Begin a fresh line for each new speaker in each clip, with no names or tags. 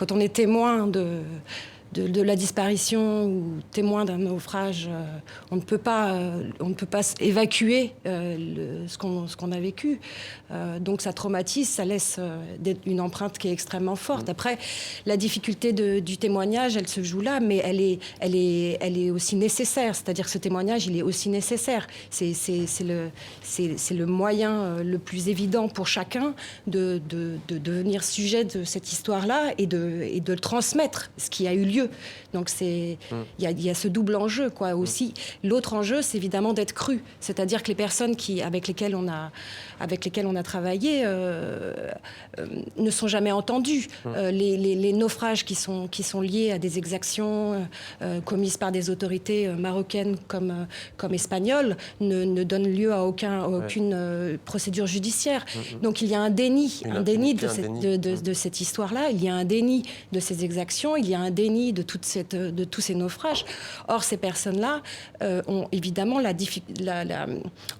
quand on est témoin de la disparition ou témoin d'un naufrage, on ne peut pas évacuer ce qu'on a vécu. Donc ça traumatise, ça laisse une empreinte qui est extrêmement forte. Après, la difficulté du témoignage, elle se joue là, mais elle est aussi nécessaire. C'est-à-dire que ce témoignage, il est aussi nécessaire. C'est le moyen le plus évident pour chacun de devenir sujet de cette histoire-là et de le transmettre, ce qui a eu lieu. Donc il y a ce double enjeu, quoi. Aussi, l'autre enjeu, c'est évidemment d'être cru. C'est-à-dire que les personnes avec lesquelles on a travaillé ne sont jamais entendues. Les naufrages qui sont liés à des exactions commises par des autorités marocaines comme espagnoles ne donnent lieu à aucune procédure judiciaire. Donc il y a un déni de cette histoire-là, il y a un déni de ces exactions, il y a un déni de tous ces naufrages. Or, ces personnes-là ont évidemment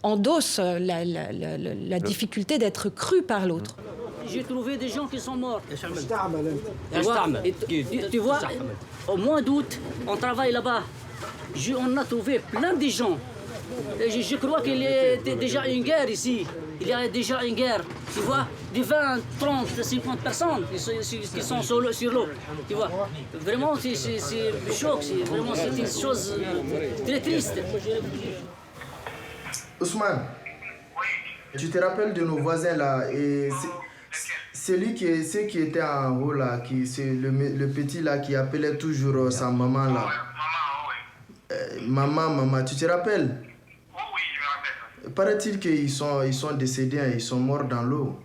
endossent la difficulté d'être crues par l'autre.
J'ai trouvé des gens qui sont morts. Tu vois, au mois d'août, on travaille là-bas. On a trouvé plein de gens. Je crois qu'il y a déjà une guerre ici. Il y a déjà une guerre. Tu vois, de 20, 30, 50 personnes qui sont sur l'eau. Tu vois, vraiment, c'est un choc. C'est une chose très triste.
Ousmane, tu te rappelles de nos voisins là et celui qui était en haut là, c'est le petit là qui appelait toujours sa maman là. Maman, tu te rappelles?
Oui, je me rappelle.
Paraît-il qu'ils sont décédés, ils sont morts dans l'eau.